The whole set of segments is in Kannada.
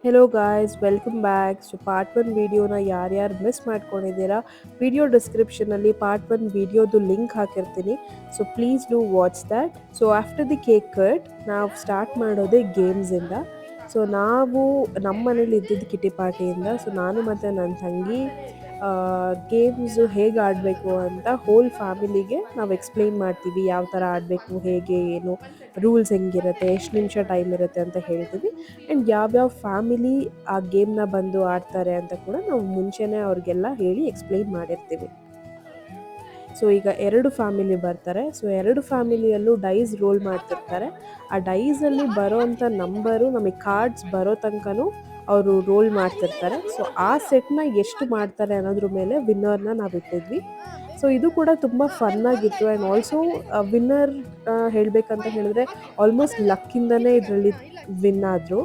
Hello guys, welcome back. So part 1 ವಿಡಿಯೋನ ಯಾರ್ಯಾರು ಮಿಸ್ ಮಾಡ್ಕೊಂಡಿದ್ದೀರಾ, ವಿಡಿಯೋ ಡಿಸ್ಕ್ರಿಪ್ಷನಲ್ಲಿ ಪಾರ್ಟ್ 1 ವಿಡಿಯೋದು ಲಿಂಕ್ ಹಾಕಿರ್ತೀನಿ. So please do watch that. So after the cake cut ನಾವು ಸ್ಟಾರ್ಟ್ ಮಾಡೋದೇ ಗೇಮ್ಸಿಂದ. ಸೊ ನಾವು ನಮ್ಮ ಮನೇಲಿ ಇದ್ದಿದ್ದು ಕಿಟಿ ಪಾರ್ಟಿಯಿಂದ. ಸೊ ನಾನು ಮತ್ತು ನನ್ನ ತಂಗಿ ಗೇಮ್ಸು ಹೇಗೆ ಆಡಬೇಕು ಅಂತ ಹೋಲ್ ಫ್ಯಾಮಿಲಿಗೆ ನಾವು ಎಕ್ಸ್ಪ್ಲೈನ್ ಮಾಡ್ತೀವಿ. ಯಾವ ಥರ ಆಡಬೇಕು, ಹೇಗೆ, ಏನು ರೂಲ್ಸ್ ಹೆಂಗಿರುತ್ತೆ, ಎಷ್ಟು ನಿಮಿಷ ಟೈಮ್ ಇರುತ್ತೆ ಅಂತ ಹೇಳ್ತೀವಿ. ಆ್ಯಂಡ್ ಯಾವ್ಯಾವ ಫ್ಯಾಮಿಲಿ ಆ ಗೇಮ್ನ ಬಂದು ಆಡ್ತಾರೆ ಅಂತ ಕೂಡ ನಾವು ಮುಂಚೆನೇ ಅವ್ರಿಗೆಲ್ಲ ಹೇಳಿ ಎಕ್ಸ್ಪ್ಲೈನ್ ಮಾಡಿರ್ತೀವಿ. ಸೊ ಈಗ 2 ಫ್ಯಾಮಿಲಿ ಬರ್ತಾರೆ. ಸೊ 2 ಫ್ಯಾಮಿಲಿಯಲ್ಲೂ ಡೈಸ್ ರೋಲ್ ಮಾಡ್ತಿರ್ತಾರೆ. ಆ ಡೈಸಲ್ಲಿ ಬರೋವಂಥ ನಂಬರು ನಮಗೆ ಕಾರ್ಡ್ಸ್ ಬರೋ ತನಕನೂ ಅವರು ರೋಲ್ ಮಾಡ್ತಿರ್ತಾರೆ. ಸೊ ಆ ಸೆಟ್ನ ಎಷ್ಟು ಮಾಡ್ತಾರೆ ಅನ್ನೋದ್ರ ಮೇಲೆ ವಿನ್ನರ್ನ ನಾವು ಇಟ್ಟಿದ್ವಿ. ಸೊ ಇದು ಕೂಡ ತುಂಬ ಫನ್ನಾಗಿತ್ತು. ಆ್ಯಂಡ್ ಆಲ್ಸೋ ವಿನ್ನರ್ ಹೇಳಬೇಕಂತ ಹೇಳಿದ್ರೆ ಆಲ್ಮೋಸ್ಟ್ ಲಕ್ಕಿಂದನೇ ಇದರಲ್ಲಿ ವಿನ್ ಆದರು.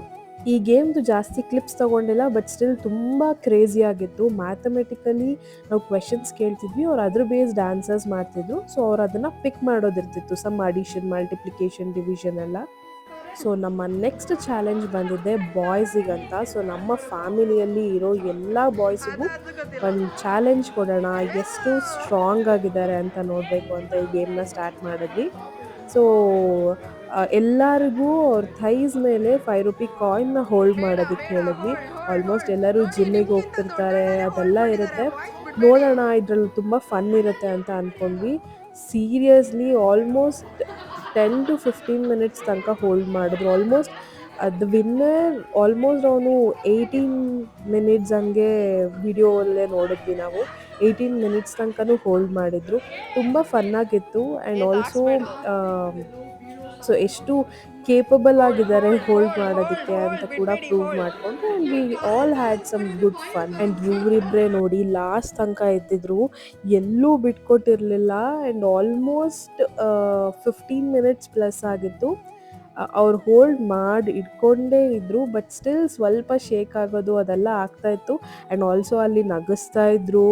ಈ ಗೇಮ್ದು ಜಾಸ್ತಿ ಕ್ಲಿಪ್ಸ್ ತೊಗೊಂಡಿಲ್ಲ, ಬಟ್ ಸ್ಟಿಲ್ ತುಂಬ ಕ್ರೇಜಿ ಆಗಿತ್ತು. ಮ್ಯಾಥಮೆಟಿಕಲಿ ನಾವು ಕ್ವೆಶನ್ಸ್ ಕೇಳ್ತಿದ್ವಿ, ಅವ್ರು ಅದ್ರ ಬೇಸ್ಡ್ ಆನ್ಸರ್ಸ್ ಮಾಡ್ತಿದ್ರು. ಸೊ ಅವ್ರು ಅದನ್ನು ಪಿಕ್ ಮಾಡೋದಿರ್ತಿತ್ತು, ಸಮ್ ಅಡಿಷನ್, ಮಲ್ಟಿಪ್ಲಿಕೇಶನ್, ಡಿವಿಷನ್ ಎಲ್ಲ. ಸೊ ನಮ್ಮ ನೆಕ್ಸ್ಟ್ ಚಾಲೆಂಜ್ ಬಂದಿದ್ದೆ ಬಾಯ್ಸಿಗಂತ. ಸೊ ನಮ್ಮ ಫ್ಯಾಮಿಲಿಯಲ್ಲಿ ಇರೋ ಎಲ್ಲ ಬಾಯ್ಸಿಗೂ ಒಂದು ಚಾಲೆಂಜ್ ಕೊಡೋಣ, ಎಷ್ಟು ಸ್ಟ್ರಾಂಗ್ ಆಗಿದ್ದಾರೆ ಅಂತ ನೋಡಬೇಕು ಅಂತ ಈ ಗೇಮ್ನ ಸ್ಟಾರ್ಟ್ ಮಾಡಿದ್ವಿ. ಸೊ ಎಲ್ಲರಿಗೂ ಅವ್ರ ಥೈಸ್ ಮೇಲೆ ₹5 ಕಾಯಿನ್ನ ಹೋಲ್ಡ್ ಮಾಡೋದಕ್ಕೆ ಹೇಳಿದ್ವಿ. ಆಲ್ಮೋಸ್ಟ್ ಎಲ್ಲರೂ ಜಿಮ್ಮಿಗೆ ಹೋಗ್ತಿರ್ತಾರೆ, ಅದೆಲ್ಲ ಇರುತ್ತೆ. ನೋಡೋಣ, ಇದರಲ್ಲಿ ತುಂಬ ಫನ್ ಇರುತ್ತೆ ಅಂತ ಅಂದ್ಕೊಂಡ್ವಿ. ಸೀರಿಯಸ್ಲಿ ಆಲ್ಮೋಸ್ಟ್ 10 to 15 ಮಿನಿಟ್ಸ್ ತನಕ ಹೋಲ್ಡ್ ಮಾಡಿದ್ರು. ಆಲ್ಮೋಸ್ಟ್ ಅದು ವಿನ್ನರ್ ಆಲ್ಮೋಸ್ಟ್ ಅವನು 18 ಮಿನಿಟ್ಸ್ ಹಂಗೆ ವಿಡಿಯೋಲ್ಲೇ ನೋಡಿದ್ವಿ ನಾವು. 18 ಮಿನಿಟ್ಸ್ ತನಕನೂ ಹೋಲ್ಡ್ ಮಾಡಿದ್ರು. ತುಂಬ ಫನ್ನಾಗಿತ್ತು. ಆ್ಯಂಡ್ ಆಲ್ಸೋ ಸೊ ಎಷ್ಟು ಕೇಪಬಲ್ ಆಗಿದ್ದಾರೆ ಹೋಲ್ಡ್ ಮಾಡೋದಕ್ಕೆ ಅಂತ ಕೂಡ ಪ್ರೂವ್ ಮಾಡಿಕೊಂಡು. And we all had some good fun. And ಇವರಿಬ್ಬರೇ ನೋಡಿ ಲಾಸ್ಟ್ ತನಕ ಇದ್ದಿದ್ರು, ಎಲ್ಲೂ ಬಿಟ್ಕೊಟ್ಟಿರಲಿಲ್ಲ. ಆ್ಯಂಡ್ ಆಲ್ಮೋಸ್ಟ್ 15 ಮಿನಿಟ್ಸ್ ಪ್ಲಸ್ ಆಗಿತ್ತು. ಅವ್ರು ಹೋಲ್ಡ್ ಮಾಡಿ ಇಟ್ಕೊಂಡೇ ಇದ್ದರು, ಬಟ್ ಸ್ಟಿಲ್ ಸ್ವಲ್ಪ ಶೇಕ್ ಆಗೋದು ಅದೆಲ್ಲ ಆಗ್ತಾಯಿತ್ತು. ಆ್ಯಂಡ್ ಆಲ್ಸೋ ಅಲ್ಲಿ ನಗಿಸ್ತಾ ಇದ್ರು,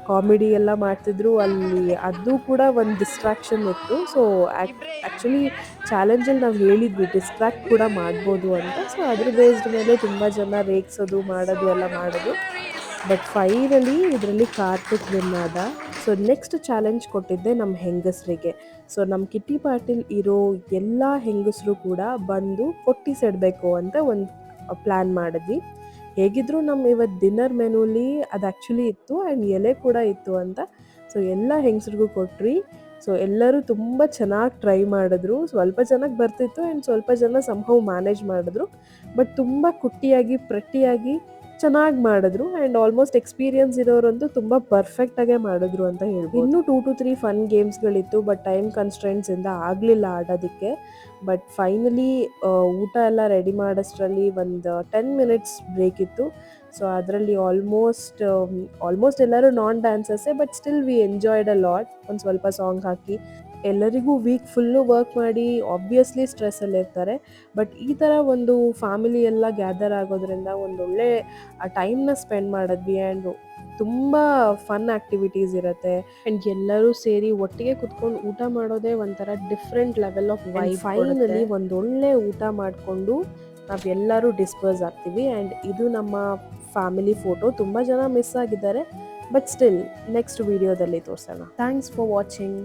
ಕಾಮಿಡಿ ಎಲ್ಲ ಮಾಡ್ತಿದ್ರು. ಅಲ್ಲಿ ಅದು ಕೂಡ ಒಂದು ಡಿಸ್ಟ್ರಾಕ್ಷನ್ ಇತ್ತು. ಸೊ ಆ್ಯಕ್ಚುಲಿ ಚಾಲೆಂಜಲ್ಲಿ ನಾವು ಹೇಳಿದ್ವಿ ಡಿಸ್ಟ್ರಾಕ್ಟ್ ಕೂಡ ಮಾಡ್ಬೋದು ಅಂತ. ಸೊ ಅದ್ರ ಬೇಸ್ಡ್ ಮೇಲೆ ತುಂಬ ಜನ ರೇಗ್ಸೋದು ಮಾಡೋದು ಎಲ್ಲ ಮಾಡೋದು. ಬಟ್ ಫೈನಲಿ ಇದರಲ್ಲಿ ಕಾರ್ತಿಕ್ ವಿನ್ ಆದ. ಸೊ ನೆಕ್ಸ್ಟ್ ಚಾಲೆಂಜ್ ಕೊಟ್ಟಿದ್ದೆ ನಮ್ಮ ಹೆಂಗಸರಿಗೆ. ಸೊ ನಮ್ಮ ಕಿಟ್ಟಿ ಪಾರ್ಟಿಲಿ ಇರೋ ಎಲ್ಲ ಹೆಂಗಸರು ಕೂಡ ಬಂದು ಕೊಟ್ಟಿಸಿಡಬೇಕು ಅಂತ ಒಂದು ಪ್ಲ್ಯಾನ್ ಮಾಡಿದ್ವಿ. ಹೇಗಿದ್ರು ನಮ್ಮ ಇವತ್ತು ಡಿನ್ನರ್ ಮೆನುಲಿ ಅದು ಆ್ಯಕ್ಚುಲಿ ಇತ್ತು, ಆ್ಯಂಡ್ ಎಲೆ ಕೂಡ ಇತ್ತು ಅಂತ. ಸೊ ಎಲ್ಲ ಹೆಂಗಸ್ರಿಗೂ ಕೊಟ್ರಿ. ಸೊ ಎಲ್ಲರೂ ತುಂಬ ಚೆನ್ನಾಗಿ ಟ್ರೈ ಮಾಡಿದ್ರು. ಸ್ವಲ್ಪ ಜನಕ್ಕೆ ಬರ್ತಿತ್ತು, ಆ್ಯಂಡ್ ಸ್ವಲ್ಪ ಜನ ಸಂಹೌ ಮ್ಯಾನೇಜ್ ಮಾಡಿದ್ರು. ಬಟ್ ತುಂಬ ಕುಟ್ಟಿಯಾಗಿ, ಪ್ರೆಟ್ಟಿಯಾಗಿ ಚೆನ್ನಾಗಿ ಮಾಡಿದ್ರು. ಆ್ಯಂಡ್ ಆಲ್ಮೋಸ್ಟ್ ಎಕ್ಸ್ಪೀರಿಯನ್ಸ್ ಇರೋರಂತೂ ತುಂಬ ಪರ್ಫೆಕ್ಟಾಗೇ ಮಾಡಿದ್ರು ಅಂತ ಹೇಳ್ಬೋದು. ಇನ್ನೂ 2 to 3 ಫನ್ ಗೇಮ್ಸ್ಗಳಿತ್ತು, ಬಟ್ ಟೈಮ್ ಕನ್ಸ್ಟ್ರೆಂಟ್ಸಿಂದ ಆಗಲಿಲ್ಲ ಆಡೋದಕ್ಕೆ. ಬಟ್ ಫೈನಲಿ ಊಟ ಎಲ್ಲ ರೆಡಿ ಮಾಡೋಷ್ಟರಲ್ಲಿ ಒಂದು 10 ಮಿನಿಟ್ಸ್ ಬ್ರೇಕ್ ಇತ್ತು. ಸೊ ಅದರಲ್ಲಿ ಆಲ್ಮೋಸ್ಟ್ ಎಲ್ಲರೂ ನಾನ್ ಡ್ಯಾನ್ಸರ್ಸೇ, but still we enjoyed a lot. ಒಂದು ಸ್ವಲ್ಪ ಸಾಂಗ್ ಹಾಕಿ ಎಲ್ಲರಿಗೂ ವೀಕ್ ಫುಲ್ಲು ವರ್ಕ್ ಮಾಡಿ ಆಬ್ವಿಯಸ್ಲಿ ಸ್ಟ್ರೆಸ್ಸಲ್ಲಿರ್ತಾರೆ. ಬಟ್ ಈ ಥರ ಒಂದು ಫ್ಯಾಮಿಲಿ ಎಲ್ಲ ಗ್ಯಾದರ್ ಆಗೋದ್ರಿಂದ ಒಂದೊಳ್ಳೆ ಟೈಮ್ನ ಸ್ಪೆಂಡ್ ಮಾಡಿದ್ವಿ. ಆ್ಯಂಡ್ ತುಂಬ ಫನ್ ಆ್ಯಕ್ಟಿವಿಟೀಸ್ ಇರುತ್ತೆ. ಆ್ಯಂಡ್ ಎಲ್ಲರೂ ಸೇರಿ ಒಟ್ಟಿಗೆ ಕುತ್ಕೊಂಡು ಊಟ ಮಾಡೋದೇ ಒಂಥರ different level of vibe. Finally ಒಂದೊಳ್ಳೆ ಊಟ ಮಾಡಿಕೊಂಡು ನಾವೆಲ್ಲರೂ ಡಿಸ್ಪರ್ಸ್ ಆಗ್ತೀವಿ. ಆ್ಯಂಡ್ ಇದು ನಮ್ಮ ಫ್ಯಾಮಿಲಿ ಫೋಟೋ. ತುಂಬ ಜನ ಮಿಸ್ ಆಗಿದ್ದಾರೆ, ಬಟ್ ಸ್ಟಿಲ್ ನೆಕ್ಸ್ಟ್ ವಿಡಿಯೋದಲ್ಲಿ ತೋರಿಸೋಣ. Thanks for watching.